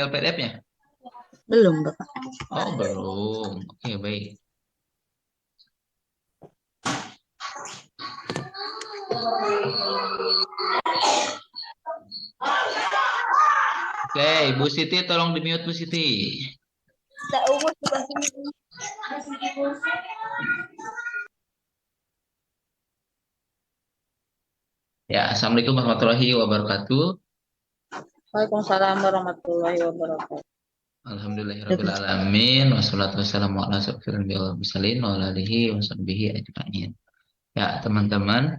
file PDF-nya? Belum, Bapak. Oh, belum. Oke, baik. Oke, Bu Siti tolong di-mute Bu Siti. Ya, Assalamualaikum warahmatullahi wabarakatuh. Waalaikumsalam warahmatullahi wabarakatuh. Alhamdulillahirrahmanirrahim. Wassalatu wassalamu ala asyrofil anbiya'i wal mursalin wa ala alihi wa sahbihi ajma'in. Ya, teman-teman,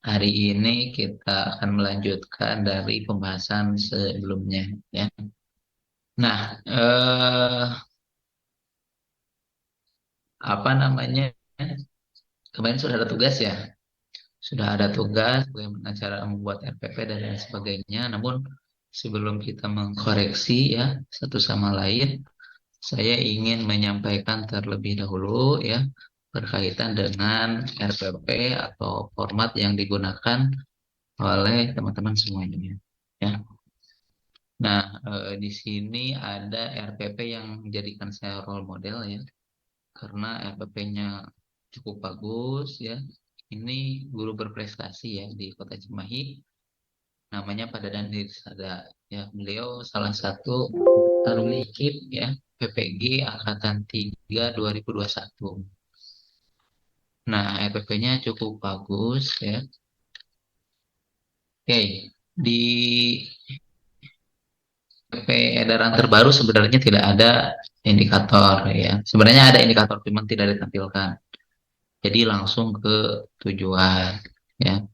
hari ini kita akan melanjutkan dari pembahasan sebelumnya, ya. Nah, apa namanya? Kemarin sudah ada tugas ya. Sudah ada tugas bagaimana cara membuat RPP dan lain sebagainya. Namun sebelum kita mengkoreksi ya satu sama lain, saya ingin menyampaikan terlebih dahulu ya berkaitan dengan RPP atau format yang digunakan oleh teman-teman semuanya. Ya. Nah, di sini ada RPP yang menjadikan saya role model ya, karena RPP-nya cukup bagus ya. Ini guru berprestasi ya di Kota Cimahi, namanya Pak Dadan Hirsada ya. Beliau salah satu alumni KIP ya, PPG Angkatan 3 2021. Nah, RPP-nya cukup bagus ya. Oke, di RPP edaran terbaru sebenarnya tidak ada indikator ya. Sebenarnya ada indikator cuman tidak ditampilkan. Jadi langsung ke tujuan ya.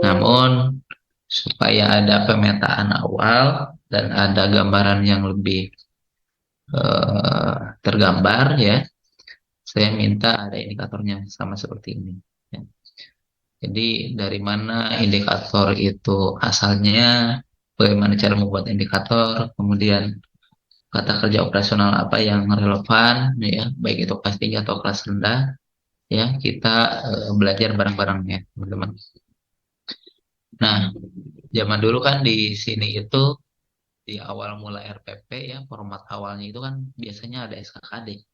Namun supaya ada pemetaan awal dan ada gambaran yang lebih tergambar ya, saya minta ada indikatornya sama seperti ini ya. Jadi dari mana indikator itu asalnya, bagaimana cara membuat indikator, kemudian kata kerja operasional apa yang relevan ya, baik itu kelas tinggi atau kelas rendah ya, kita belajar bareng-bareng ya teman-teman. Nah, zaman dulu kan di sini itu di awal mula RPP ya, format awalnya itu kan biasanya ada SKKD,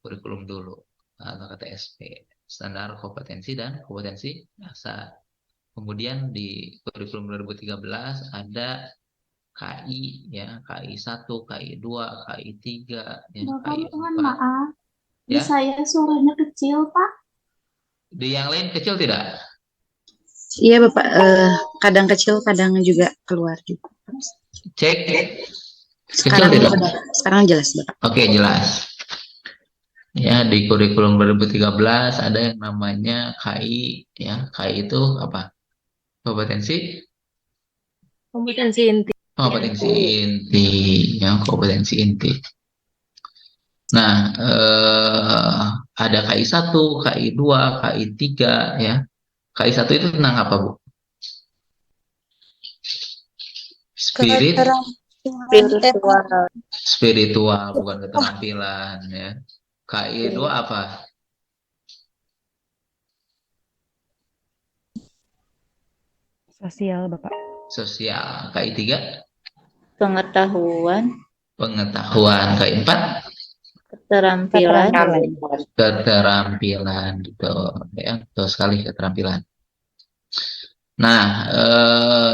kurikulum dulu, atau KTSP, standar kompetensi dan kompetensi dasar. Kemudian di kurikulum 2013 ada KI ya, KI 1, KI 2, KI 3, ya, Bapak, KI mohon 4. maaf. Di Ya, saya suaranya kecil, Pak. di yang lain kecil tidak? Iya, Bapak. Kadang kecil, kadang juga keluar juga. Cek. Kecil Sekarang tidak? sekarang jelas, Bapak. Oke, jelas. Ya, di kurikulum 2013 ada yang namanya KI ya. KI itu apa? Kompetensi? Kompetensi inti. Kompetensi inti, ya, kompetensi inti. Nah, ada KI 1, KI 2, KI 3 ya. KI 1 itu tentang apa, Bu? Spirit, Spiritual. spiritual, bukan keterampilan ya. KI 2 apa? Sosial, Bapak. Sosial. KI 3? Pengetahuan. Pengetahuan. KI 4? Keterampilan. Keterampilan gitu ya, betul sekali, keterampilan. Nah,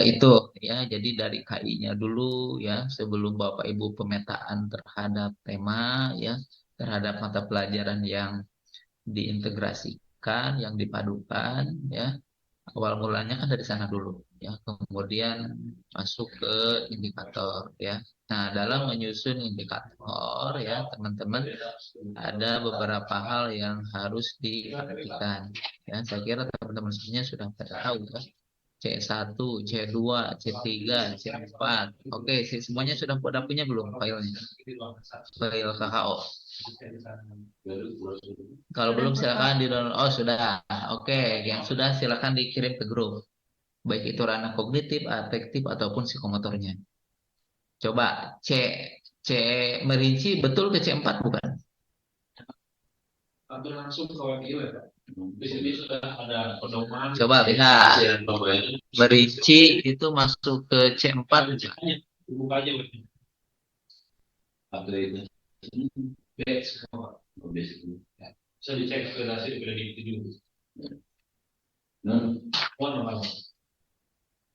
itu ya, jadi dari KI-nya dulu ya, sebelum Bapak Ibu pemetaan terhadap tema ya, terhadap mata pelajaran yang diintegrasikan, yang dipadukan ya. Awal mulanya kan dari sana dulu ya, kemudian masuk ke indikator ya. Nah, dalam menyusun indikator ya teman-teman, ada beberapa hal yang harus diperhatikan ya. Saya kira teman-teman semuanya sudah pada tahu ya, C1, C2, C3, C4. Oke, semuanya sudah pada punya belum filenya? File KKO. Kalau belum silakan di-download. Oh, sudah. Oke, yang sudah silakan dikirim ke grup. Baik itu ranah kognitif, afektif ataupun psikomotornya. Coba C merinci betul ke C4 bukan? Hampir langsung ke WPI ya, Pak. Di sini sudah ada pedoman. Coba lihat. Merinci itu masuk ke C4 bukan? Buka aja berarti. Upgrade. Back semua. Oh, basic dulu. Ya. Bisa dicek hasil prediksi dulu. Dan warna.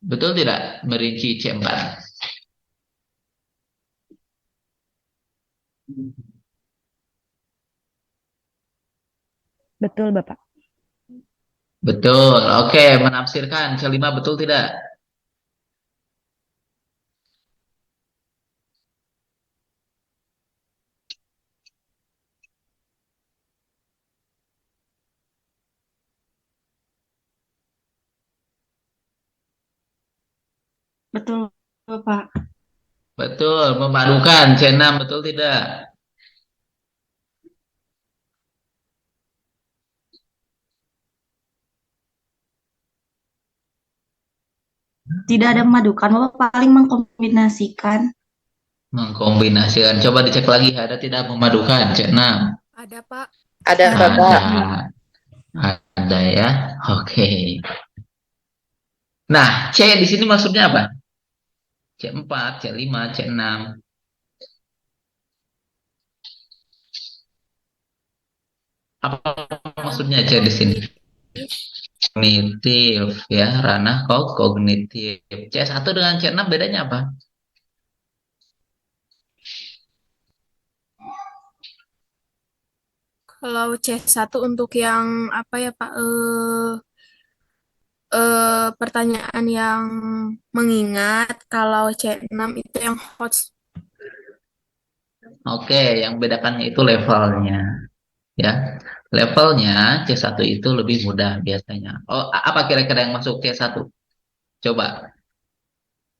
Betul tidak merinci C4? Betul, Bapak. Betul. Oke, menafsirkan C5 betul tidak? Betul, Bapak. Betul, memadukan C6 betul tidak? Tidak ada memadukan, Bapak paling mengkombinasikan. Mengkombinasikan. Coba dicek lagi, ada tidak memadukan C6? Ada, Pak. Ada, Bapak. Ada ya. Oke. Nah, C di sini maksudnya apa? C4, C5, C6. Apa maksudnya C di sini? Kognitif ya, ranah kognitif. C1 dengan C6 bedanya apa? Kalau C1 untuk yang apa ya, Pak? Pertanyaan yang mengingat, kalau C6 itu yang hot. Oke, yang bedakannya itu levelnya ya. Levelnya C1 itu lebih mudah biasanya. Oh, apa kira-kira yang masuk C1? Coba.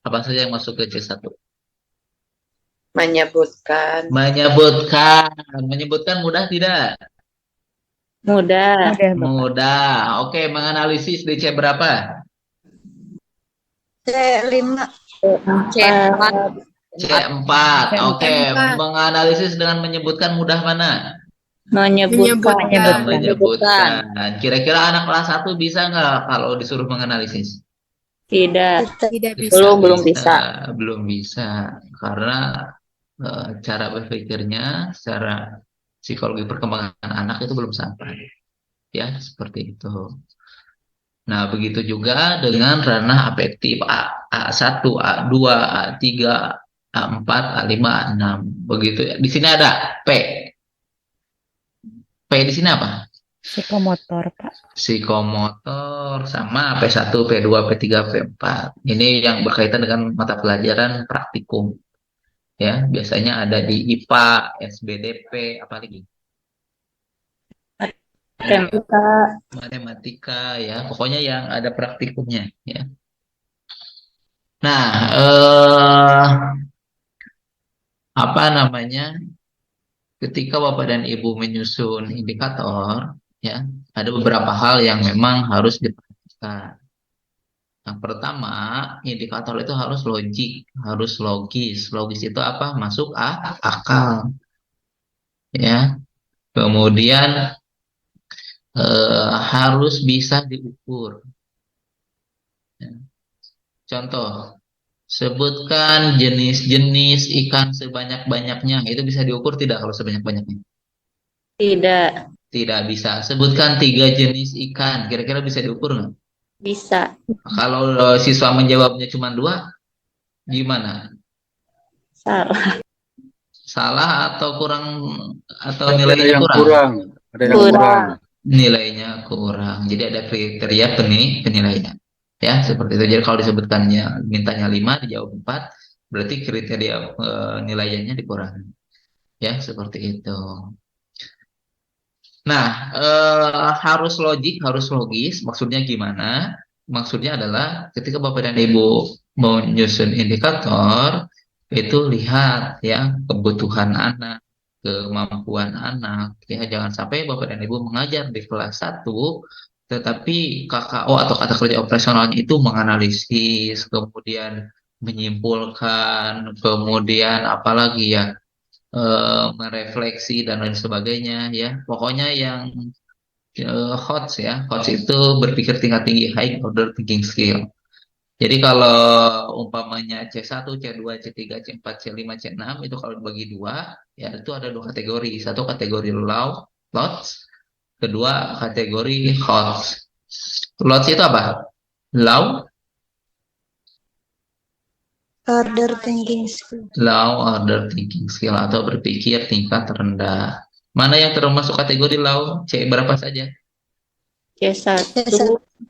Apa saja yang masuk ke C1? Menyebutkan. Menyebutkan mudah tidak? Mudah. Mudah, Bapak. Mudah. Oke, menganalisis di C berapa? C5. C4. C4. Oke, C4. menganalisis dengan menyebutkan mudah mana? Menyebutkan. Menyebutkan. Kira-kira anak kelas 1 bisa nggak kalau disuruh menganalisis? Tidak. Tidak bisa. Belum bisa. Belum bisa. Karena cara berpikirnya secara psikologi perkembangan anak itu belum sampai. Ya, seperti itu. Nah, begitu juga dengan ranah afektif A1, A2, A3, A4, A5, A6. Begitu ya. Di sini ada P. P di sini apa? Psikomotor, Pak. Psikomotor sama P1, P2, P3, P4. Ini yang berkaitan dengan mata pelajaran praktikum. Ya, biasanya ada di IPA, SBDP, apa lagi? Matematika ya, pokoknya yang ada praktikumnya ya. Nah, apa namanya? Ketika Bapak dan Ibu menyusun indikator, ya, ada beberapa hal yang memang harus diperhatikan. Yang pertama, indikator itu harus logik, harus logis. Logis itu apa? Masuk akal. Ya. Kemudian harus bisa diukur. Ya. Contoh, sebutkan jenis-jenis ikan sebanyak-banyaknya. Itu bisa diukur tidak kalau sebanyak-banyaknya? Tidak. Tidak bisa. Sebutkan 3 jenis ikan. Kira-kira bisa diukur nggak? Bisa. Kalau siswa menjawabnya cuma 2, gimana? Salah. Salah atau kurang, atau Ada nilainya yang kurang? kurang. Ada yang kurang. Nilainya kurang. Jadi ada kriteria penilaian. Ya, seperti itu. Jadi kalau disebutkannya mintanya 5, dijawab 4, berarti kriteria nilainya dikurangi. Ya, seperti itu. Nah, harus logik, harus logis. Maksudnya gimana? Maksudnya adalah ketika Bapak dan Ibu menyusun indikator, itu lihat ya kebutuhan anak, kemampuan anak. Ya, jangan sampai Bapak dan Ibu mengajar di kelas 1, tetapi KKO atau kata kerja operasionalnya itu menganalisis, kemudian menyimpulkan, kemudian apalagi ya, merefleksi dan lain sebagainya ya. Pokoknya yang HOTS ya. HOTS itu berpikir tingkat tinggi, high order thinking skill. Jadi kalau umpamanya C1, C2, C3, C4, C5, C6 itu kalau dibagi dua, ya itu ada dua kategori. Satu kategori lots, kedua kategori hots. Lots itu apa? Low, low order thinking skill atau berpikir tingkat rendah. Mana yang termasuk kategori low? C berapa saja? C1,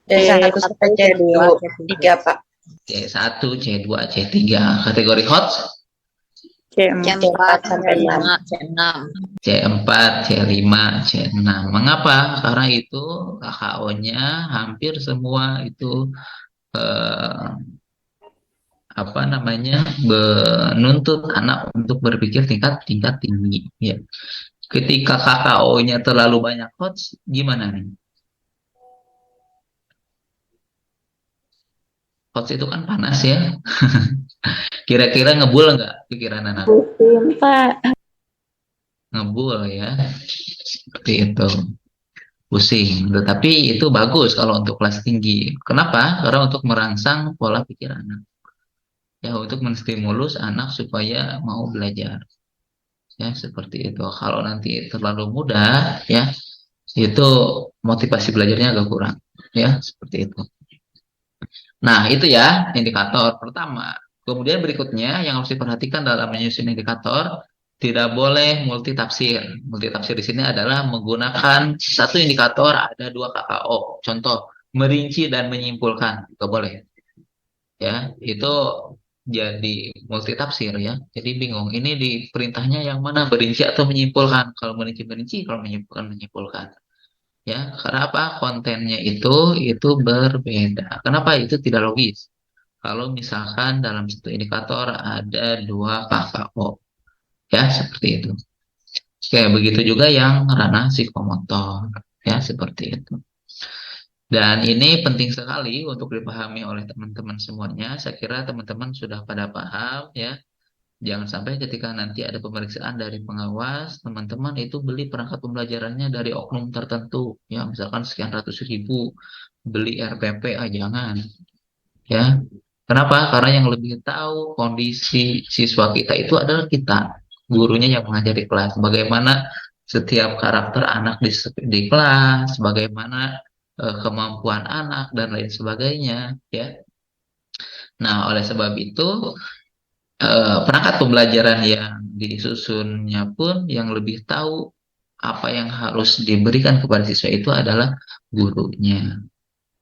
C1 sampai C1, C2, C3, Pak. C1, C2, C3. Kategori hot? C4 sampai 5. C4, C5, C6. Mengapa? Karena itu KKO-nya hampir semua itu eh, apa namanya menuntut anak untuk berpikir tingkat tinggi. Ya. Ketika KKO-nya terlalu banyak hots, gimana nih? Hots itu kan panas ya. Kira-kira ngebul nggak pikiran anak? Pusing, Pak. Ngebul ya. Seperti itu. Pusing. Tetapi itu bagus kalau untuk kelas tinggi. Kenapa? Karena untuk merangsang pola pikir anak. Ya, untuk menstimulus anak supaya mau belajar. Ya, seperti itu. Kalau nanti terlalu mudah, ya, itu motivasi belajarnya agak kurang. Ya, seperti itu. Nah, itu ya indikator pertama. Kemudian berikutnya yang harus diperhatikan dalam menyusun indikator, tidak boleh multitafsir. Multitafsir di sini adalah menggunakan satu indikator ada dua KKO. Contoh, merinci dan menyimpulkan. Tidak boleh. Ya, itu jadi multitafsir ya. Jadi bingung. Ini di perintahnya yang mana merinci atau menyimpulkan? Kalau merinci, kalau menyimpulkan. Ya, karena apa? Kontennya itu berbeda. Kenapa itu tidak logis? Kalau misalkan dalam satu indikator ada dua KKO, ya seperti itu. Oke, begitu juga yang ranah psikomotor, ya seperti itu. Dan ini penting sekali untuk dipahami oleh teman-teman semuanya. Saya kira teman-teman sudah pada paham, ya. Jangan sampai ketika nanti ada pemeriksaan dari pengawas, teman-teman itu beli perangkat pembelajarannya dari oknum tertentu, ya misalkan sekian ratus ribu, beli RPP, jangan, ya. Kenapa? Karena yang lebih tahu kondisi siswa kita itu adalah kita, gurunya yang mengajar di kelas. Bagaimana setiap karakter anak di kelas, bagaimana kemampuan anak dan lain sebagainya, ya. Nah, oleh sebab itu perangkat pembelajaran yang disusunnya pun yang lebih tahu apa yang harus diberikan kepada siswa itu adalah gurunya,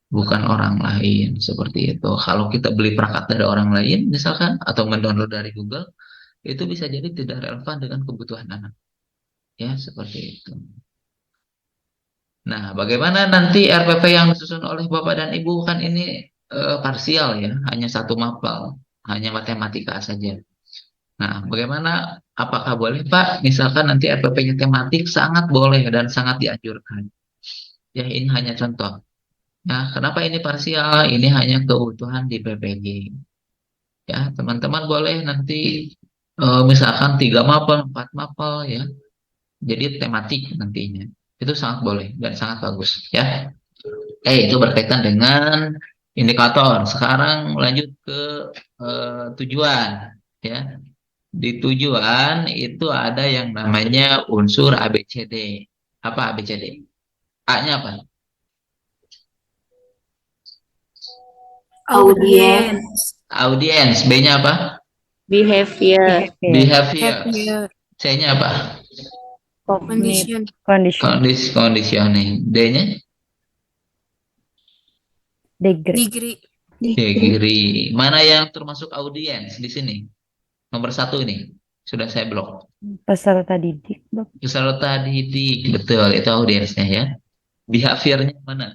bukan orang lain seperti itu. Kalau kita beli perangkat dari orang lain misalkan atau mendownload dari Google, itu bisa jadi tidak relevan dengan kebutuhan anak. Ya, seperti itu. Nah, bagaimana nanti RPP yang disusun oleh Bapak dan Ibu kan ini parsial ya, hanya satu mapel, hanya matematika saja. Nah, bagaimana apakah boleh Pak misalkan nanti RPP-nya tematik sangat boleh dan sangat dianjurkan. Ya, ini hanya contoh. Nah, kenapa ini parsial? Ini hanya kebutuhan di PPG. Ya, teman-teman boleh nanti misalkan 3 mapel, 4 mapel ya. Jadi tematik nantinya. Itu sangat boleh dan sangat bagus ya. Itu berkaitan dengan indikator. Sekarang lanjut ke tujuan ya. Di tujuan itu ada yang namanya unsur ABCD. Apa ABCD? A-nya apa? Audience. Audience. B-nya apa? Behavior. Behavior. Behavior. C-nya apa? Condition. Condition. Conditioning. D-nya? Degree. Degree. Degree. Mana yang termasuk audience di sini? Nomor 1 ini. Sudah saya blok. Peserta didik, Bapak. Peserta didik. Betul, itu audiensnya ya. Behaviornya mana?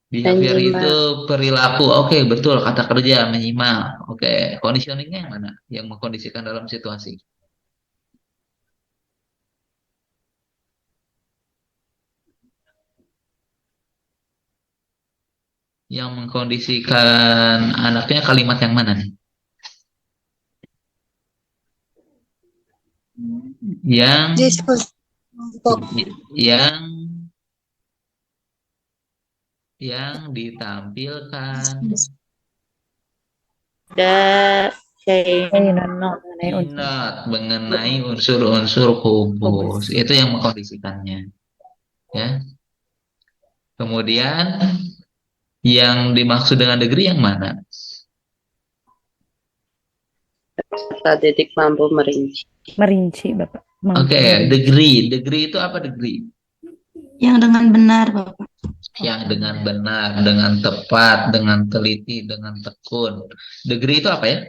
Behavior Menyimak. itu perilaku. Oke, betul. Kata kerja, menyimak. Oke, conditioningnya yang mana? Yang mengkondisikan dalam situasi. Yang mengkondisikan anaknya kalimat yang mana nih? Yang yang yang ditampilkan. The Not not mengenai unsur. Not mengenai unsur-unsur kubus. Itu yang mengkondisikannya. Ya. Kemudian yang dimaksud dengan degree yang mana? kata titik mampu merinci. Merinci, Bapak. Mampu Oke, merinci. degree. Degree itu apa degree? Yang dengan benar, Bapak. Yang dengan benar, dengan tepat, dengan teliti, dengan tekun. Degree itu apa ya?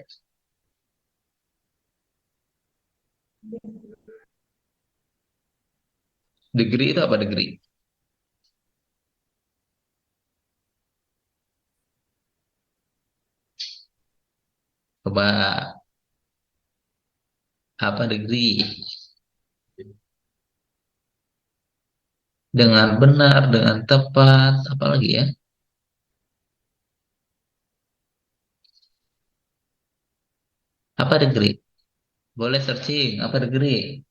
Degree itu apa degree? Coba apa degree? Dengan benar, dengan tepat, apa lagi ya? Apa degree? Boleh searching, apa degree?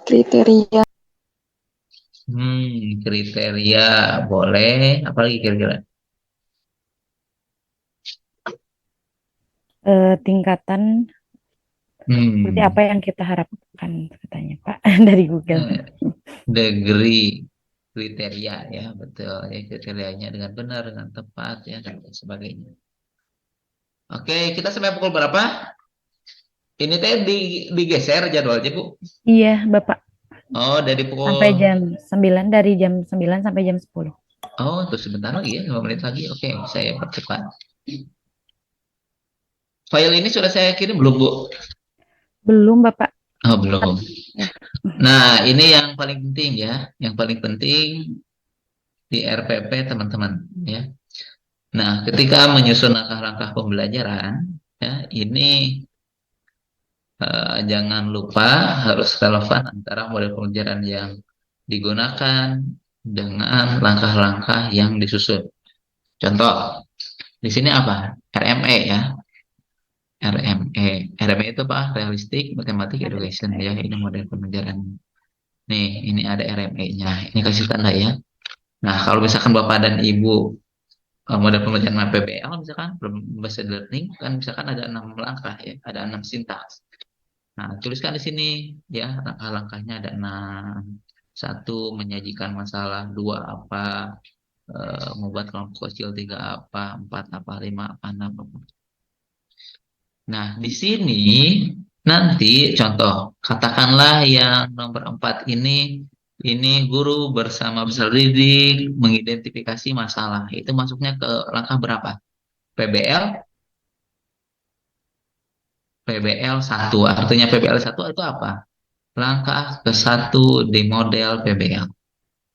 Kriteria. Kriteria boleh. Apalagi kira-kira? Tingkatan seperti apa yang kita harapkan, katanya Pak dari Google. Degree, kriteria ya, betul. Ya, kriterianya dengan benar, dengan tepat ya, dan lain sebagainya. Oke, kita sampai pukul berapa? Ini teh digeser jadwalnya, Bu. Iya, Bapak. Oh, dari pukul Sampai jam 9, dari jam 9 sampai jam 10. Oh, terus sebentar lagi ya, 5 menit lagi. Oke, saya percepat. File ini sudah saya kirim belum, Bu? Belum, Bapak. Oh, belum. Nah, ini yang paling penting ya. Yang paling penting di RPP, teman-teman ya. Nah, ketika menyusun langkah-langkah pembelajaran, ya, ini jangan lupa harus relevan antara model pembelajaran yang digunakan dengan langkah-langkah yang disusun. Contoh, di sini apa? RME ya. RME itu apa? Realistic Mathematics Education ya. Ini model pembelajaran. Nih, ini ada RME-nya. Ini kasih tanda ya. Nah, kalau misalkan Bapak dan Ibu model pembelajaran PBL misalkan Based Learning kan misalkan ada 6 langkah ya, ada 6 sintaks. Nah, tuliskan di sini ya, langkah-langkahnya ada 6. 1, menyajikan masalah. 2, apa? Membuat kelompok kecil. 3, apa? 4, apa? 5, apa? 6, apa? Nah, di sini nanti contoh, katakanlah yang nomor 4 ini guru bersama peserta didik mengidentifikasi masalah. Itu masuknya ke langkah berapa? PBL 1. Artinya PBL 1 itu apa? Langkah ke-1 di model PBL.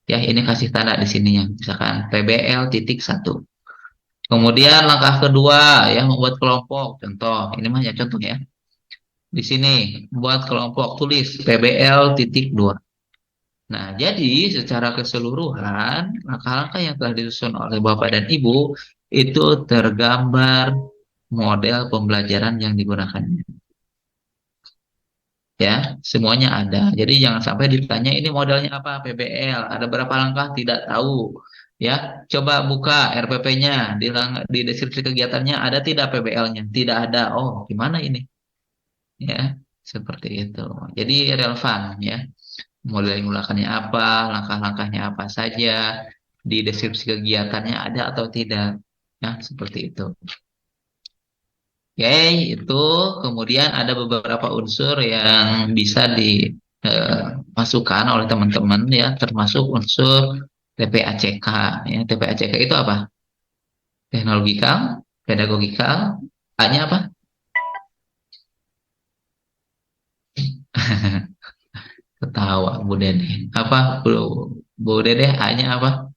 Ya, ini kasih tanda di sininya. Misalkan PBL titik 1. Kemudian langkah kedua ya, membuat kelompok. Contoh, ini mah ya contoh ya. Di sini buat kelompok, tulis PBL titik 2. Nah, jadi secara keseluruhan langkah-langkah yang telah disusun oleh Bapak dan Ibu itu tergambar model pembelajaran yang digunakan. Ya, semuanya ada. Jadi jangan sampai ditanya ini modelnya apa? PBL. Ada berapa langkah? Tidak tahu. Ya, coba buka RPP-nya di deskripsi kegiatannya ada tidak PBL-nya? Tidak ada. Oh, gimana ini? Ya, seperti itu. Jadi relevan ya. Model yang menggunakannya apa, langkah-langkahnya apa saja, di deskripsi kegiatannya ada atau tidak. Ya, seperti itu. Oke, itu kemudian ada beberapa unsur yang bisa dimasukkan oleh teman-teman ya, termasuk unsur TPACK. Ya, TPACK itu apa? Teknologikal, pedagogikal, A-nya apa? Ketawa Bu Dede. Apa Bu Dede? A-nya apa?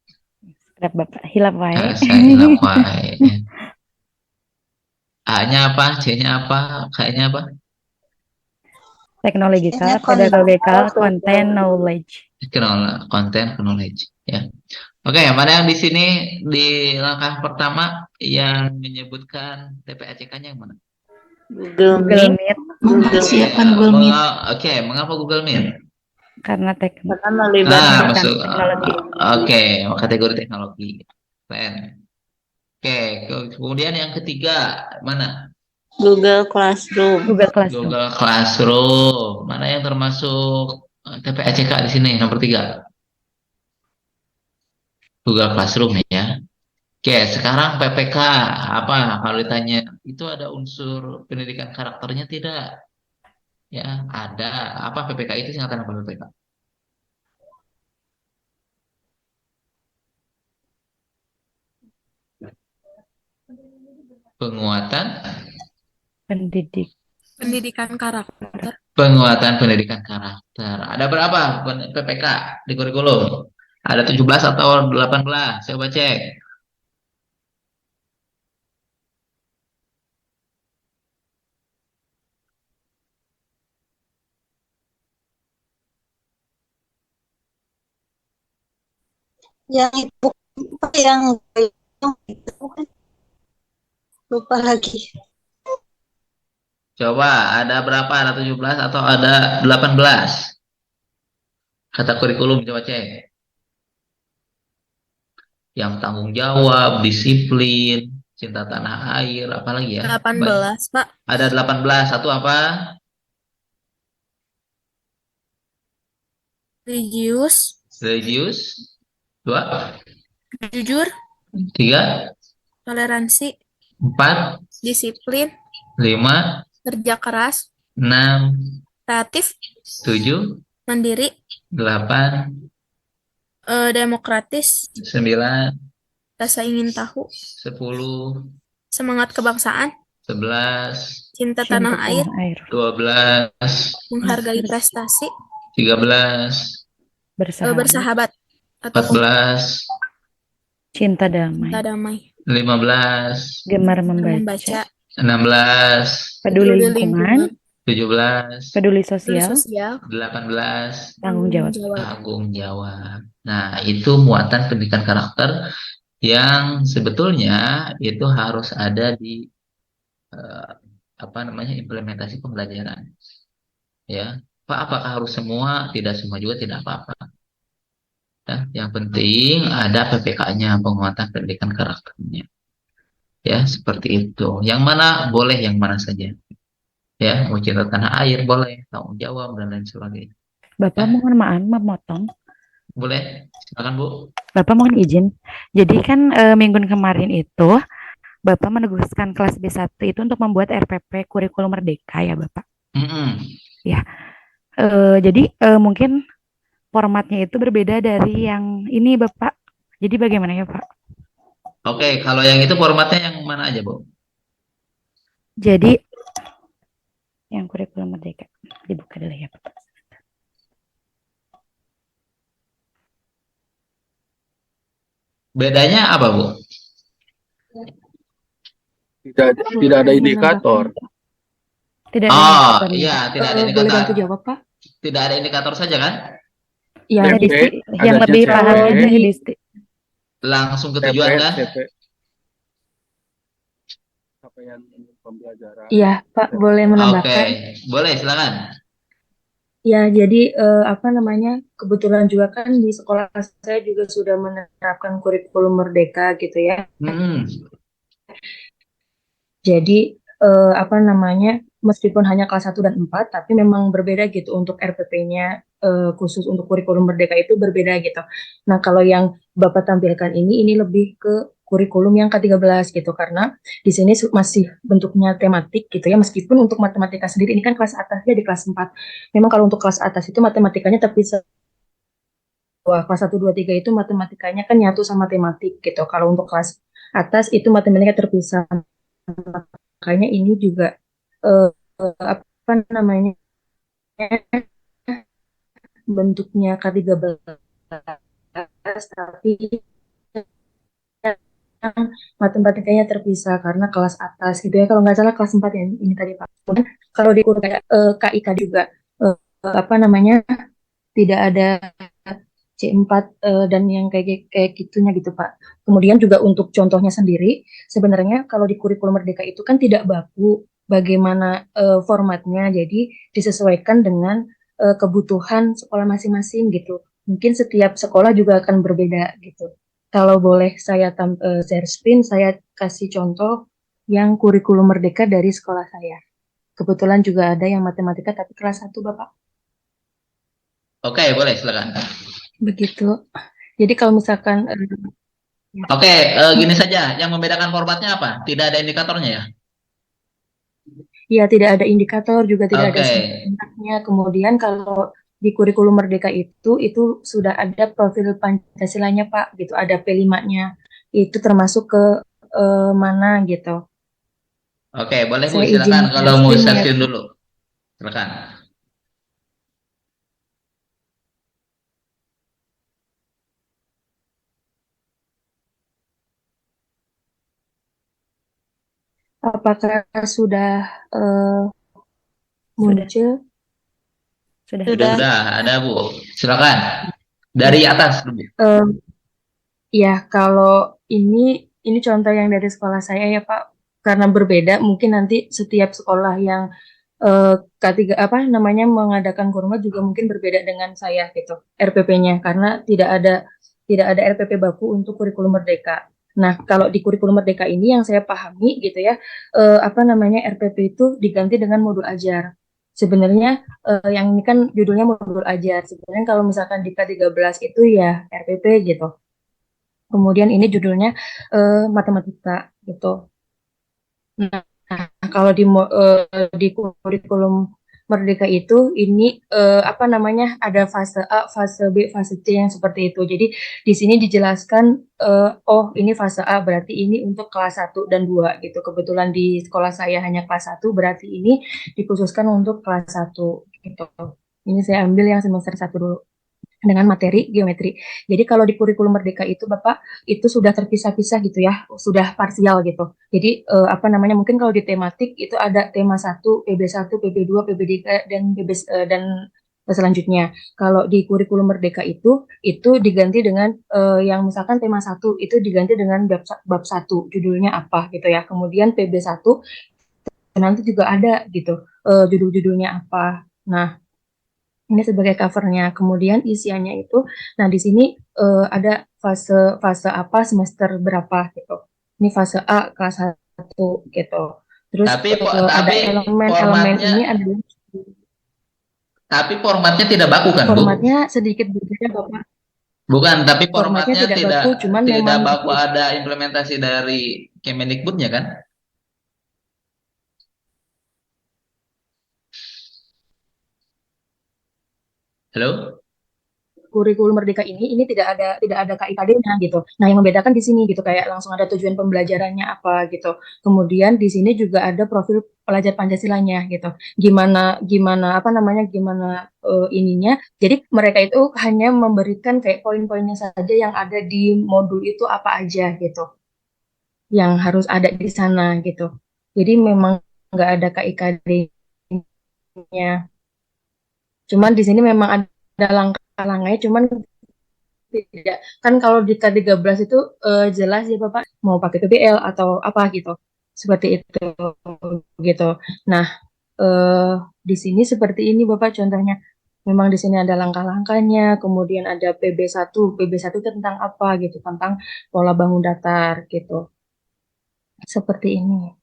Bapak hilap wae. Saya hilap wae. A-nya apa? C-nya apa? K-nya apa? Technological, pedagogical, content, knowledge. Content, knowledge. Ya. Oke, mana yang di sini di langkah pertama yang menyebutkan TPACK-nya yang mana? Google Meet. Mempersiapkan Google Meet. Oke, mengapa Google Meet? Karena Karena melibatkan masuk. teknologi. Oke, kategori teknologi. Keren. Oke, kemudian yang ketiga mana? Google Classroom. Google Classroom. Google Classroom. Mana yang termasuk TPACK di sini nomor 3? Google Classroom ya. Oke, sekarang PPK apa? Kalau ditanya itu ada unsur pendidikan karakternya tidak? Ya, ada. Apa PPK itu singkatan apa PPK? Penguatan Pendidik. Pendidikan karakter. penguatan pendidikan karakter. Ada berapa PPK di kurikulum? Ada 17 atau 18? Coba cek. Yang itu apa yang itu kan lupa lagi. Coba ada berapa? Ada 17 atau ada 18? Kata kurikulum coba cek. Yang tanggung jawab, disiplin, cinta tanah air, apalagi ya? 18, Pak. Ada 18. Satu apa? Religius, Religius. Dua. jujur, Tiga. toleransi, 4. disiplin, 5. kerja keras, 6. kreatif, 7. mandiri, 8. demokratis, 9. rasa ingin tahu, 10. semangat kebangsaan, 11. cinta Cinta tanah air, tanah air. 12. menghargai prestasi, 13. Bersahabat. bersahabat atau 14. Cinta damai. cinta damai, 15. Gemar membaca. membaca, 16. Peduli lingkungan. 17. Peduli peduli sosial. sosial, 18. Tanggung jawab. Tanggung jawab. Nah, itu muatan pendidikan karakter yang sebetulnya itu harus ada di eh, apa namanya implementasi pembelajaran. Ya, Pak, apakah harus semua? Tidak semua juga tidak apa-apa. Ya, yang penting ada PPK-nya, penguatan pendidikan karakternya. Ya, seperti itu. Yang mana boleh, yang mana saja. Ya, mau cinta tanah air boleh, tanggung jawab dan lain sebagainya. Bapak Ya. mohon maaf memotong. Boleh, silakan Bu. Bapak mohon izin. Jadi kan minggu kemarin itu Bapak menugaskan kelas B1 itu untuk membuat RPP kurikulum merdeka ya Bapak. Mm-mm. Ya. Jadi mungkin formatnya itu berbeda dari yang ini Bapak. Jadi bagaimana ya Pak? Oke, kalau yang itu formatnya yang mana aja Bu? Jadi yang kurikulum merdeka dibuka dulu ya Bapak. Bedanya apa Bu? Tidak ada indikator. Tidak ada Oh, indikatornya, Pak. iya, tidak ada Boleh indikator. bantu jawab, Pak? Tidak ada indikator saja kan? Ya, Yang TP, yang adanya lebih CP, paham itu Langsung ke TP, tujuan kan? CP. Capaian pembelajaran. iya, Pak, boleh Oke, menambahkan? boleh silakan. Ya, jadi apa namanya? Kebetulan juga kan di sekolah saya juga sudah menerapkan kurikulum merdeka gitu ya. Hmm, Jadi apa namanya? Meskipun hanya kelas 1 dan 4, tapi memang berbeda gitu untuk RPP-nya khusus untuk kurikulum merdeka itu berbeda gitu. Nah, kalau yang Bapak tampilkan ini lebih ke kurikulum yang ke-13 gitu karena di sini masih bentuknya tematik gitu ya meskipun untuk matematika sendiri ini kan kelas atasnya di kelas 4. Memang kalau untuk kelas atas itu matematikanya terpisah. Wah, kelas 1 2 3 itu matematikanya kan nyatu sama tematik gitu. Kalau untuk kelas atas itu matematika terpisah. Makanya ini juga apa namanya bentuknya K13 tapi yang matematikanya terpisah karena kelas atas gitu ya kalau nggak salah kelas 4 ya ini tadi Pak. Kemudian kalau di kurikulum kayak KIK juga apa namanya tidak ada C4 dan yang kayak gitunya gitu Pak. Kemudian juga untuk contohnya sendiri sebenarnya kalau di kurikulum Merdeka itu kan tidak baku bagaimana formatnya jadi disesuaikan dengan kebutuhan sekolah masing-masing gitu. Mungkin setiap sekolah juga akan berbeda gitu. kalau boleh saya share screen, saya kasih contoh yang kurikulum merdeka dari sekolah saya. Kebetulan juga ada yang matematika tapi kelas 1, Bapak. Oke, boleh silakan. Begitu. Jadi kalau misalkan Oke, gini saja. Yang membedakan formatnya apa? Tidak ada indikatornya ya? ya tidak ada indikator, juga tidak ada Oke. sebenarnya. Kemudian kalau di kurikulum merdeka itu sudah ada profil Pancasilanya, Pak, gitu. Ada P5-nya. Itu termasuk ke mana gitu. Oke, boleh Bu, Saya izin silakan kalau share mau screen share ya. screen dulu. Silakan. Apakah sudah Sudah, muncul? sudah. Sudah. Sudah ada Bu. Silakan. Dari atas dulu. Eh, ya, kalau ini contoh yang dari sekolah saya ya Pak, karena berbeda, mungkin nanti setiap sekolah yang K3 apa namanya mengadakan kurma juga mungkin berbeda dengan saya gitu, RPP-nya, karena tidak ada RPP baku untuk kurikulum merdeka. Nah, kalau di kurikulum merdeka ini yang saya pahami gitu ya, apa namanya RPP itu diganti dengan modul ajar. Sebenarnya yang ini kan judulnya modul ajar. Sebenarnya kalau misalkan di K13 itu ya RPP gitu. Kemudian ini judulnya matematika gitu. Nah, kalau di kurikulum Merdeka itu ini apa namanya ada fase A, fase B, fase C yang seperti itu. Jadi di sini dijelaskan oh ini fase A berarti ini untuk kelas 1 dan 2 gitu. Kebetulan di sekolah saya hanya kelas 1 berarti ini dikhususkan untuk kelas 1 gitu. Ini saya ambil yang semester 1 dulu dengan materi geometri. Jadi kalau di kurikulum Merdeka itu Bapak itu sudah terpisah-pisah gitu ya, sudah parsial gitu. Jadi apa namanya mungkin kalau di tematik itu ada tema 1, PB1, PB2, PB3 dan dan selanjutnya. Kalau di kurikulum Merdeka itu diganti dengan yang misalkan tema 1 itu diganti dengan bab 1, judulnya apa gitu ya. Kemudian PB1 nanti juga ada gitu judul-judulnya apa. Nah, ini sebagai covernya. Kemudian isiannya itu, nah di sini ada fase fase apa semester berapa gitu. Ini fase A kelas 1 gitu. Terus ada elemen-elemen Formatnya ini adalah formatnya tidak baku kan, Bu? formatnya sedikit berbeda Bapak. Bukan, tapi Formatnya formatnya tidak tidak baku, cuman tidak memang baku ada implementasi dari Kemendikbudnya kan? Halo? kurikulum Merdeka ini tidak ada KIKD-nya gitu. Nah, yang membedakan di sini gitu kayak langsung ada tujuan pembelajarannya apa gitu. Kemudian di sini juga ada profil pelajar Pancasilanya gitu. Gimana gimana apa namanya gimana ininya. Jadi mereka itu hanya memberikan kayak poin-poinnya saja yang ada di modul itu apa aja gitu. Yang harus ada di sana gitu. Jadi memang nggak ada KIKD-nya. Cuman di sini memang ada langkah-langkahnya, cuman tidak kan kalau di K13 itu jelas ya Bapak mau pakai PBL atau apa gitu seperti itu gitu. Nah eh, di sini seperti ini Bapak contohnya memang di sini ada langkah-langkahnya kemudian ada PB1 itu tentang apa gitu tentang pola bangun datar gitu seperti ini.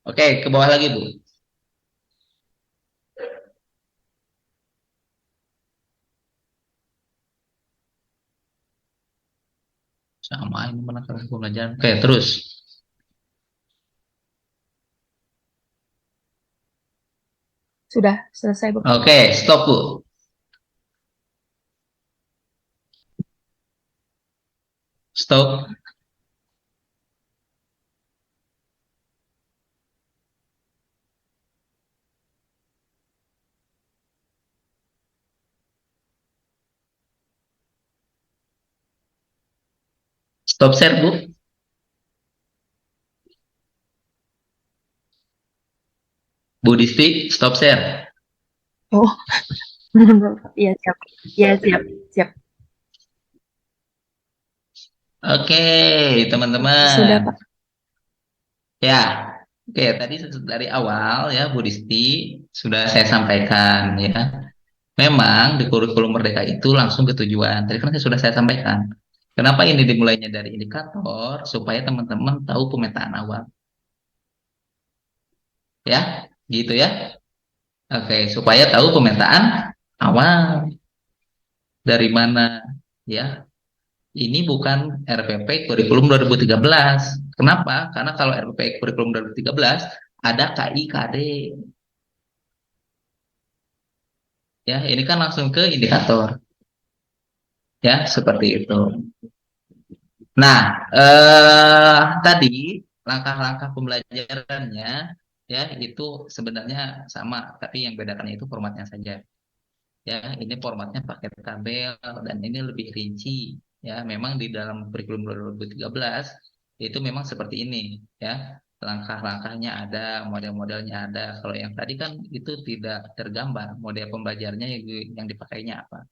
Oke, ke bawah lagi, Bu. Sama ini menakar pembelajaran. Oke, terus. Sudah selesai Bapak. Oke, stop, Bu. Stop. Stop share, Bu. Bu Disti, stop share. Oh iya siap iya siap siap Oke, sudah teman-teman. Pak. Ya, oke. Tadi dari awal ya, Bu Disti sudah saya sampaikan ya. Memang di kurikulum Merdeka itu langsung ke tujuan. Tadi kan sudah saya sampaikan. Kenapa ini dimulainya dari indikator? Supaya teman-teman tahu pemetaan awal. Ya, gitu ya. Oke, supaya tahu pemetaan awal. Dari mana? Ya, ini bukan RPP kurikulum 2013. Kenapa? Karena kalau RPP kurikulum 2013 ada KIKD. Ya, ini kan langsung ke indikator. Ya, seperti itu. Nah, tadi langkah-langkah pembelajarannya ya itu sebenarnya sama, tapi yang bedakannya itu formatnya saja. Ya, ini formatnya pakai tabel dan ini lebih rinci. Ya, memang di dalam kurikulum 2013 itu memang seperti ini. Ya, langkah-langkahnya ada, model-modelnya ada. Kalau yang tadi kan itu tidak tergambar model pembelajarannya yang dipakainya apa.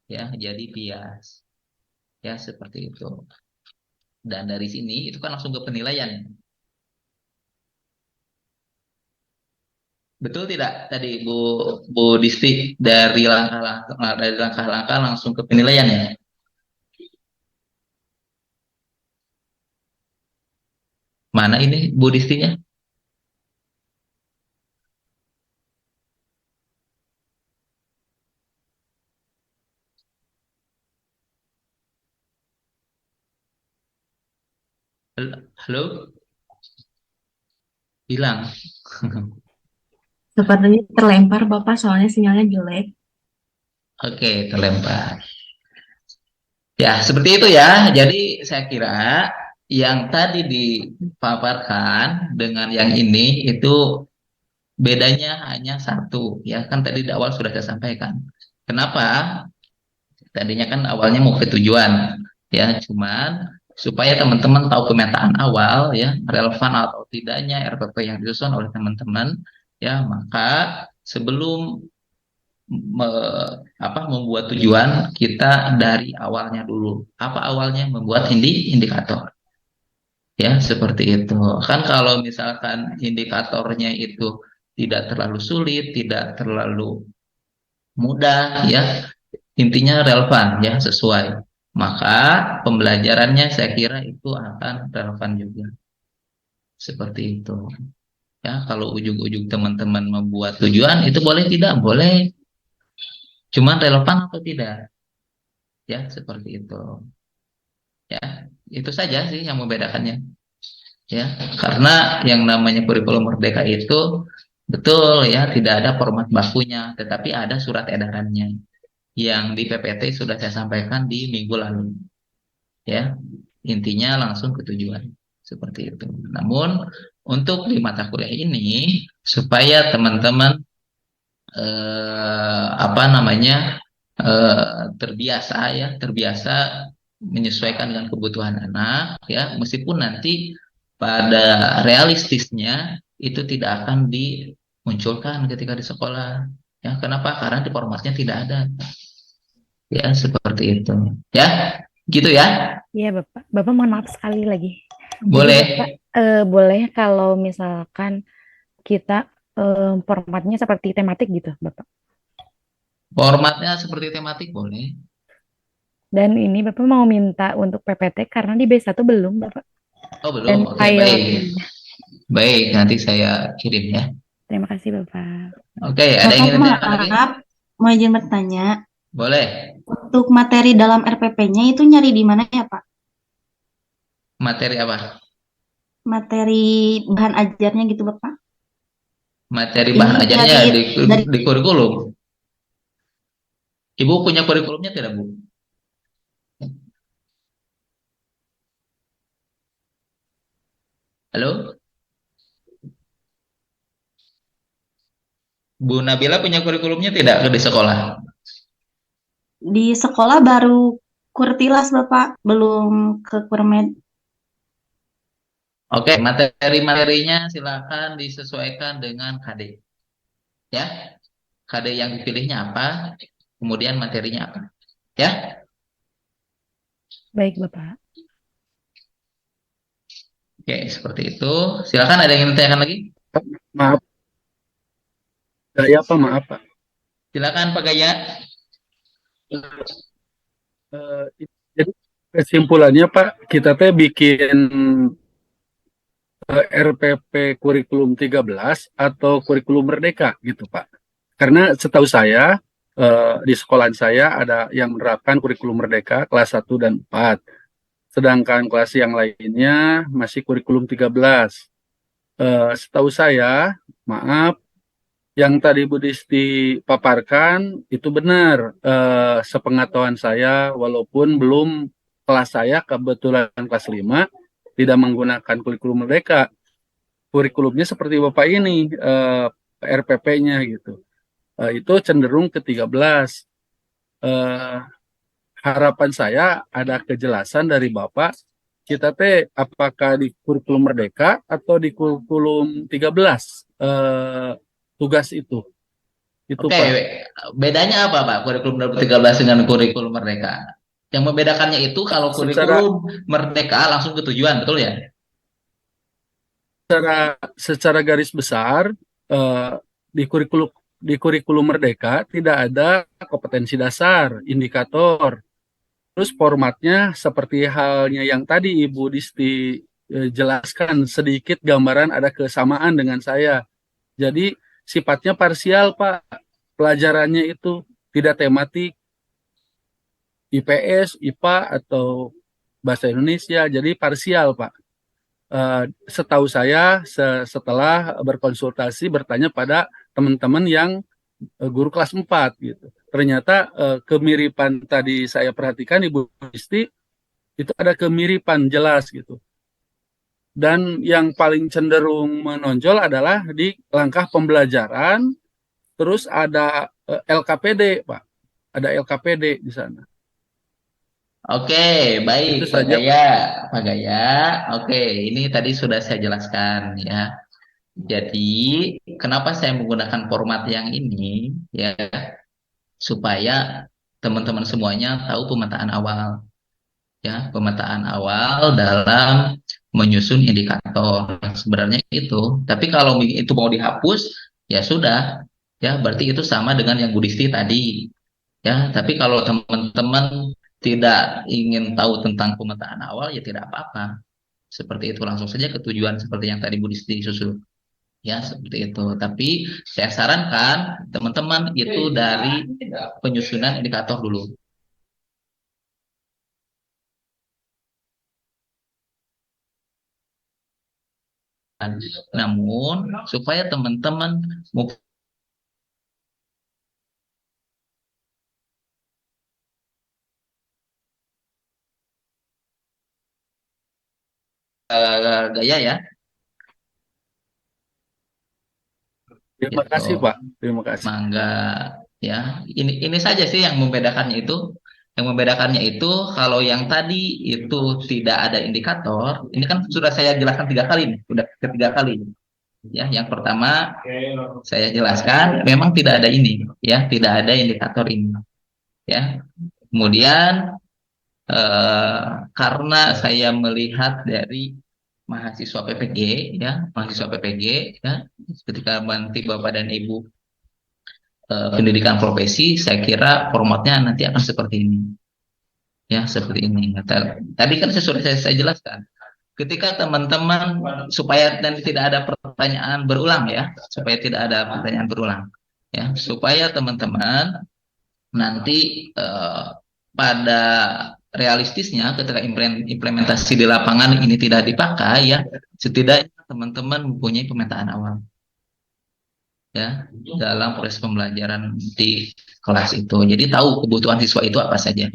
Ya, jadi bias. Ya, seperti itu. Dan dari sini itu kan langsung ke penilaian. Betul tidak tadi Bu Bu Disti dari langkah-langkah langsung ke penilaian ya? Mana ini Bu Distinya? Halo? Hilang. Sepertinya terlempar Bapak soalnya sinyalnya jelek. Oke, terlempar. Ya, seperti itu ya. Jadi saya kira yang tadi dipaparkan dengan yang ini itu bedanya hanya satu. Ya, kan tadi di awal sudah saya sampaikan. Kenapa? Tadinya kan awalnya mau ke tujuan. Ya, cuman supaya teman-teman tahu pemetaan awal ya, relevan atau tidaknya RPP yang disusun oleh teman-teman, ya, maka sebelum membuat tujuan kita dari awalnya dulu. Apa awalnya? Membuat indikator. Ya, seperti itu. Kan kalau misalkan indikatornya itu tidak terlalu sulit, tidak terlalu mudah, ya, intinya relevan, ya, sesuai. Maka pembelajarannya saya kira itu akan relevan juga. Seperti itu. Ya, kalau ujung-ujung teman-teman membuat tujuan itu boleh tidak? Boleh. Cuman relevan atau tidak? Ya, seperti itu. Ya, itu saja sih yang membedakannya. Ya, karena yang namanya kurikulum merdeka itu betul ya tidak ada format bakunya, tetapi ada surat edarannya yang di PPT sudah saya sampaikan di minggu lalu. Ya, intinya langsung ke tujuan seperti itu. Namun untuk di mata kuliah ini supaya teman-teman apa namanya terbiasa ya, terbiasa menyesuaikan dengan kebutuhan anak ya, meskipun nanti pada realistisnya itu tidak akan dimunculkan ketika di sekolah ya. Kenapa? Karena di formatnya tidak ada ya, seperti itu ya, gitu ya. Iya, Bapak. Bapak mohon maaf sekali lagi. Jadi Boleh. Bapak boleh kalau misalkan kita formatnya seperti tematik gitu, Bapak. Formatnya seperti tematik boleh. Dan ini Bapak mau minta untuk PPT karena di B1 belum, Bapak. Oh belum, Dan oke, file baik. Baik, nanti saya kirim ya. terima kasih Bapak. Oke, ada yang ingin Bapak ditanyakan lagi? maaf, mau izin bertanya. Boleh. Untuk materi dalam RPP-nya itu nyari di mana ya, Pak? Materi apa? Materi bahan ajarnya gitu, Bapak? Materi Ini bahan ajarnya dari di kurikulum. Ibu punya kurikulumnya tidak, Bu? Halo? Bu Nabila punya kurikulumnya tidak di sekolah? di sekolah baru kurtilas, Bapak, belum ke kurmed. Oke, materi-materinya silakan disesuaikan dengan KD. Ya, KD yang dipilihnya apa, kemudian materinya apa. Ya, Baik Bapak. oke, seperti itu. Silakan, ada yang ingin ditanyakan lagi? Maaf, saya apa maaf Pak. Silakan Pak Gaya. Jadi kesimpulannya Pak, kita teh bikin RPP kurikulum 13 atau kurikulum merdeka gitu Pak. Karena setahu saya di sekolahan saya ada yang menerapkan kurikulum merdeka kelas 1 dan 4. Sedangkan kelas yang lainnya masih kurikulum 13. Setahu saya, maaf, yang tadi Bu Disti paparkan itu benar. Sepengetahuan saya, walaupun belum kelas saya kebetulan kelas 5, tidak menggunakan kurikulum merdeka. Kurikulumnya seperti Bapak ini, RPP-nya gitu. Itu cenderung ke 13. Harapan saya ada kejelasan dari Bapak, kita teh apakah di kurikulum merdeka atau di kurikulum 13 tugas itu. Itu Oke, Pak. bedanya apa Pak kurikulum 2013 dengan kurikulum merdeka? Yang membedakannya itu kalau Secara kurikulum merdeka langsung ke tujuan, betul ya? secara garis besar di kurikulum merdeka tidak ada kompetensi dasar, indikator. Terus formatnya seperti halnya yang tadi Ibu Disti jelaskan, sedikit gambaran ada kesamaan dengan saya. Jadi sifatnya parsial Pak. Pelajarannya itu tidak tematik, IPS, IPA atau bahasa Indonesia, jadi parsial Pak. Setahu saya setelah berkonsultasi bertanya pada teman-teman yang guru kelas 4 gitu. Ternyata kemiripan tadi saya perhatikan Ibu Disti itu ada kemiripan jelas gitu. Dan yang paling cenderung menonjol adalah di langkah pembelajaran, terus ada LKPD Pak. Ada LKPD di sana. Oke, baik Itu Pak saja Pak. Gaya. Pak Gaya, oke, ini tadi sudah saya jelaskan ya. Jadi, kenapa saya menggunakan format yang ini ya, supaya teman-teman semuanya tahu pemetaan awal ya, pemetaan awal dalam menyusun indikator. Sebenarnya itu. Tapi kalau itu mau dihapus, ya sudah, ya berarti itu sama dengan yang Budisti tadi. Ya, tapi kalau teman-teman tidak ingin tahu tentang pemetaan awal, ya tidak apa-apa. Seperti itu, langsung saja ke tujuan seperti yang tadi Budisti susun. Ya, seperti itu. Tapi saya sarankan teman-teman itu dari penyusunan indikator dulu. Namun, supaya teman-teman gaya ya, Terima gitu. kasih Pak. Terima kasih. Mangga ya. Ini saja sih yang membedakannya itu. Yang membedakannya itu kalau yang tadi itu tidak ada indikator, ini kan sudah saya jelaskan 3 kali nih, sudah ketiga kali. Ya, yang pertama saya jelaskan memang tidak ada ini, ya, tidak ada indikator ini. Ya. Kemudian karena saya melihat dari mahasiswa PPG, ya, mahasiswa PPG, ya, ketika nanti Bapak dan Ibu pendidikan profesi, saya kira formatnya nanti akan seperti ini, ya, seperti ini. Tadi kan sudah saya jelaskan. Ketika teman-teman supaya nanti tidak ada pertanyaan berulang, ya, supaya tidak ada pertanyaan berulang, ya, supaya teman-teman nanti pada realistisnya ketika implementasi di lapangan ini tidak dipakai, ya, setidaknya teman-teman mempunyai pemetaan awal, ya, dalam proses pembelajaran di kelas itu. Jadi tahu kebutuhan siswa itu apa saja,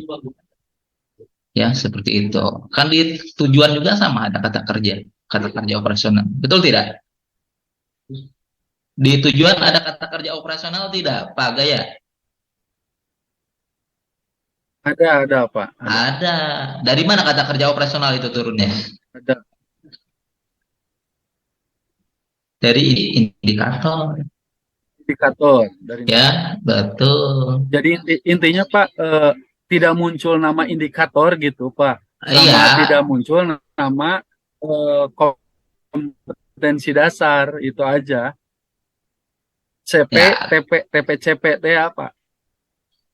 ya, seperti itu. Kan di tujuan juga sama ada kata kerja operasional, betul tidak? Di tujuan ada kata kerja operasional tidak, Pak Gaya? Ada Pak. Ada. Dari mana kata kerja operasional itu turunnya? Ada. Dari indikator. Indikator dari. Ya, betul. Jadi intinya Pak tidak muncul nama indikator gitu Pak. Sama Iya, tidak muncul nama kompetensi dasar itu aja. CP, ya, TP, TPCP, apa?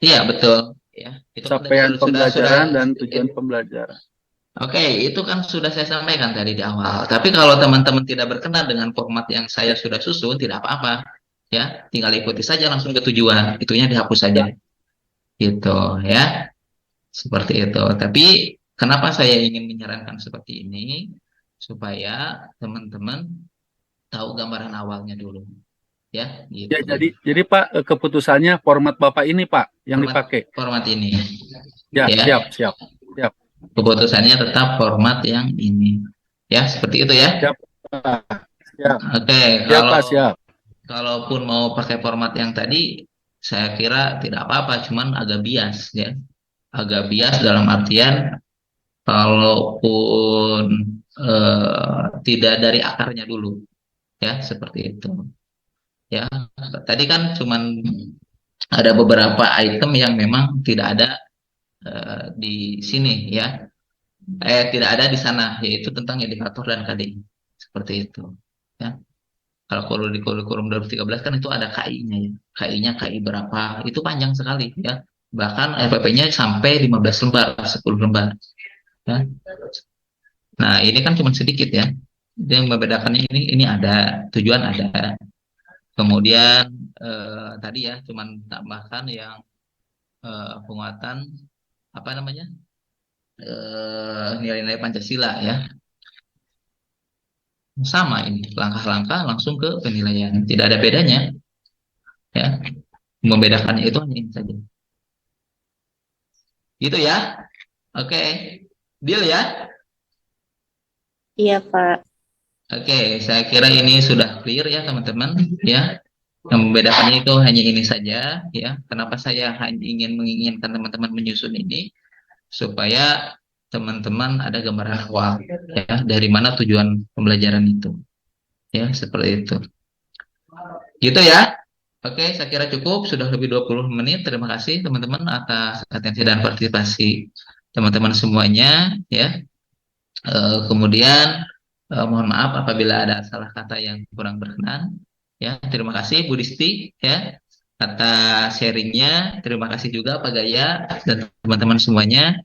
iya betul. ya. Itu kan tadi Capaian pembelajaran dan tujuan it- pembelajaran. Oke, itu kan sudah saya sampaikan tadi di awal. Tapi kalau teman-teman tidak berkenan dengan format yang saya sudah susun, tidak apa-apa. Ya, tinggal ikuti saja langsung ke tujuan. Itunya dihapus saja. Gitu, ya. Seperti itu. Tapi kenapa saya ingin menyarankan seperti ini? Supaya teman-teman tahu gambaran awalnya dulu. Ya, Ya, gitu. jadi Pak, keputusannya format Bapak ini Pak yang Format dipakai. format ini. Ya, Ya, siap. keputusannya tetap format yang ini. Ya, seperti itu ya. Siap, Pak. Siap. Oke, Siap, Pak, siap. kalaupun mau pakai format yang tadi, saya kira tidak apa-apa, cuman agak bias ya. Agak bias dalam artian kalaupun tidak dari akarnya dulu, ya seperti itu. Ya, tadi kan cuman ada beberapa item yang memang tidak ada di sini ya, tidak ada di sana, yaitu tentang indikator dan KDI, seperti itu. Ya. Kalau di kurikulum 2013 kan itu ada KI-nya ya. KI-nya KI berapa? Itu panjang sekali ya. Bahkan RPP-nya sampai 15 lembar, 10 lembar. Ya. Nah, ini kan cuma sedikit ya. Yang membedakannya ini ada, tujuan ada. Kemudian tadi ya cuman tambahkan yang penguatan apa namanya? Nilai-nilai Pancasila ya. Sama ini, langkah-langkah langsung ke penilaian. Tidak ada bedanya ya. Membedakannya itu hanya ini saja. Gitu ya. Oke. Deal ya. Iya, Pak. Oke, saya kira ini sudah clear ya teman-teman ya. Yang membedakannya itu hanya ini saja ya. Kenapa saya hanya menginginkan teman-teman menyusun ini supaya teman-teman ada gambaran awal ya dari mana tujuan pembelajaran itu. Ya, seperti itu. Gitu ya. Oke, saya kira cukup sudah lebih 20 menit. Terima kasih teman-teman atas atensi dan partisipasi teman-teman semuanya ya. Kemudian mohon maaf apabila ada salah kata yang kurang berkenan. Ya, terima kasih Bu Disti ya atas sharingnya. Terima kasih juga Pak Gaya dan teman-teman semuanya.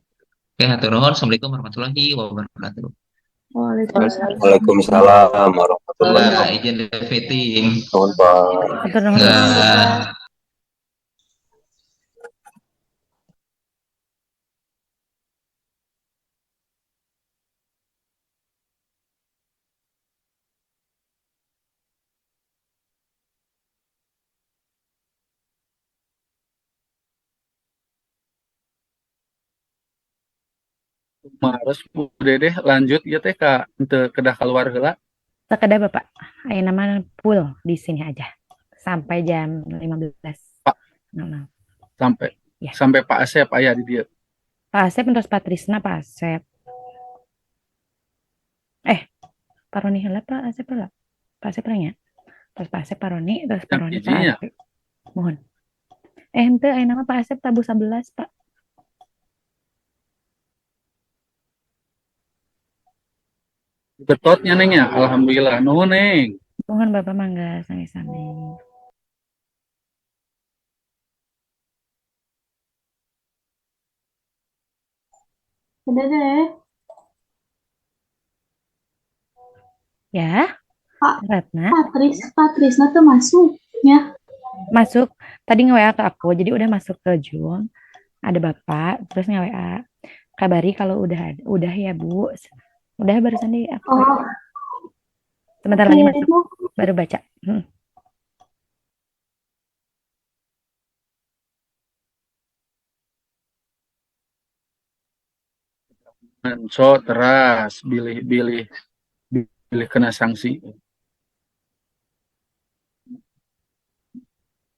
Oke, hatur nuhun. Assalamualaikum warahmatullahi wabarakatuh. Waalaikumsalam. Waalaikumsalam warahmatullahi Izin meeting. wabarakatuh, Pak. Atur nuhun. Mares Bu Dedeh lanjut ya teh Kak untuk kedah keluar heula. Sekedar Bapak, ayo nama full di sini aja sampai jam 15. Pak. Nah. Sampai Ya. sampai Pak Asep aya di dia. Pak Asep terus Patrisna Pak Asep. Paroni heula Pak Asep heula. Pak Asep nya. Terus Pak Asep Paroni, terus Paroni Pak izinnya. Asep. Mohon. Henteu aya nama Pak Asep tabu 11, Pak. Betotnya Neng ya. Alhamdulillah. Nuhun Neng. Mohon Bapak mangga sami-sami. Udah deh. Ya. Pak. Ratna. Patrisna tuh masuk ya. Masuk. Tadi nge-WA ke aku, jadi udah masuk ke Jun. Ada Bapak, terus nge-WA. Kabari kalau udah ya Bu. Udah barusan di aku. Oh. Sebentar lagi masuk. Baru baca. So teras bilih kena sanksi.